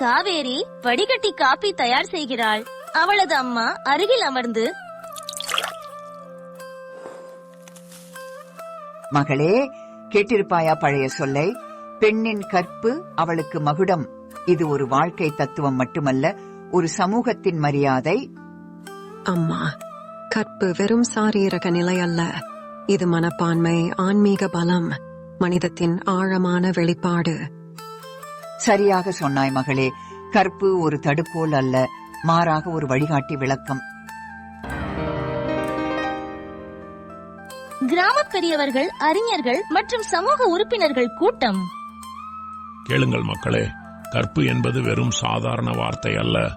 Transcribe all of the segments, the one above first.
காவேரி வடிகட்டி காப்பி தயார் செய்கிறாள். அவளது அம்மா அருகில் அமர்ந்து, மகளே, கேட்டிருப்பாயா பழைய சொல்லை? பெண்ணின் கற்பு அவளுக்கு மகுடம். இது ஒரு வாழ்க்கை தத்துவம் மட்டுமல்ல, ஒரு சமூகத்தின் மரியாதை. அம்மா, கற்பு வெறும் சாரீரக நிலை அல்ல. இது மனப்பான்மை, ஆன்மீக பலம், மனிதத்தின் ஆழமான வெளிப்பாடு. சரியாக சொன்னாய் மகளே. கற்பு ஒரு தடுப்போல் அல்ல, மாறாக ஒரு வழிகாட்டி விளக்கம். கிராம பெரியவர்கள், அறிஞர்கள் மற்றும் சமூக உறுப்பினர்கள் கூட்டம். கேளுங்கள் மக்களே, கற்பு என்பது வெறும் சாதாரண வார்த்தை அல்ல.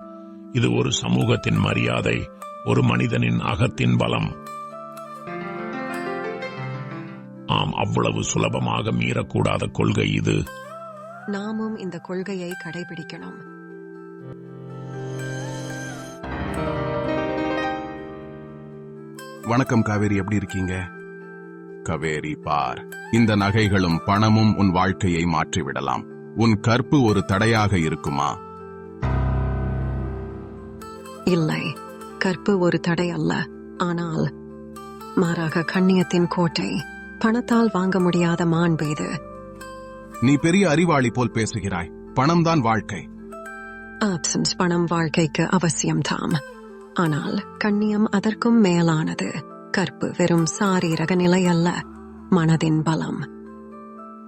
இது ஒரு சமூகத்தின் மரியாதை, ஒரு மனிதனின் அகத்தின் பலம். ஆம், அவ்வளவு சுலபமாக மீறக்கூடாத கொள்கை இது. நாமும் இந்த கொள்கையை கடைபிடிக்கணும். வணக்கம் காவேரி, எப்படி இருக்கீங்க? காவேரி, பார், இந்த நகைகளும் பணமும் உன் வாழ்க்கையை மாற்றிவிடலாம். உன் கற்பு ஒரு தடையாக இருக்குமா? இல்லை, கற்பு ஒரு தடை அல்ல. ஆனால் மாறாக கண்ணியத்தின் கோட்டை. பணத்தால் வாங்க முடியாத மாண்பு இது. நீ பெரிய அறிவாளி போல் பேசுகிறாய். பணம்தான் வாழ்க்கை. ஆப்சன்ஸ் பணம் வாழ்க்கைக்கு அவசியம்தாம். ஆனால் கண்ணியம் அதற்கும் மேலானது. கற்பு வெறும் சாரீரக நிலை அல்ல, மனதின் பலம்.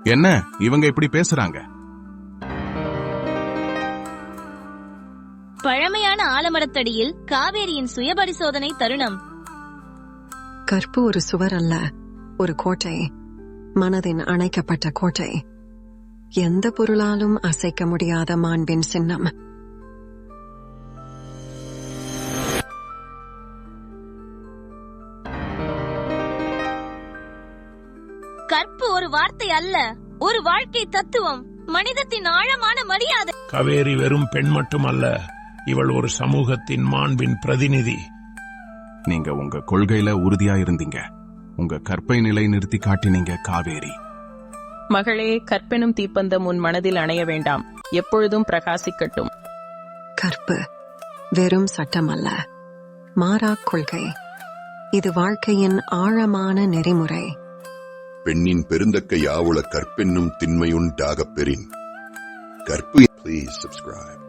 என்ன இவங்க இப்படி பேசுறாங்க? பழமையான ஆலமரத்தடியில் காவேரியின் சுயபரிசோதனை தருணம். கற்பு ஒரு சுவர் அல்ல, ஒரு கோட்டை. மனதின் அணைக்கப்பட்ட கோட்டை. எந்த பொருளாலும் அசைக்க முடியாத மாண்பின் சின்னம். கற்பு ஒரு வார்த்தை அல்ல, ஒரு வாழ்க்கை தத்துவம், மனிதத்தின் ஆழமான மரியாதை. காவேரி வெறும் பெண் மட்டுமல்ல, இவள் ஒரு சமூகத்தின் மாண்பின் பிரதிநிதி. நீங்க உங்க கொள்கையில உறுதியா இருந்தீங்க. உங்க கற்பை நிலை நிறுத்தி காட்டினீங்க காவேரி. மகளே, கற்பெனும் தீப்பந்தம் உன் மனதில் அணைய வேண்டாம், எப்பொழுதும் பிரகாசிக்கட்டும். கற்பு வெறும் சட்டம் அல்ல, மாறா கொள்கை. இது வாழ்க்கையின் ஆழமான நெறிமுறை. பெண்ணின் பெருந்தக்க யாவுள கற்பென்னும் திண்மையுண்டாகப் பெறின். கற்பு. Please subscribe.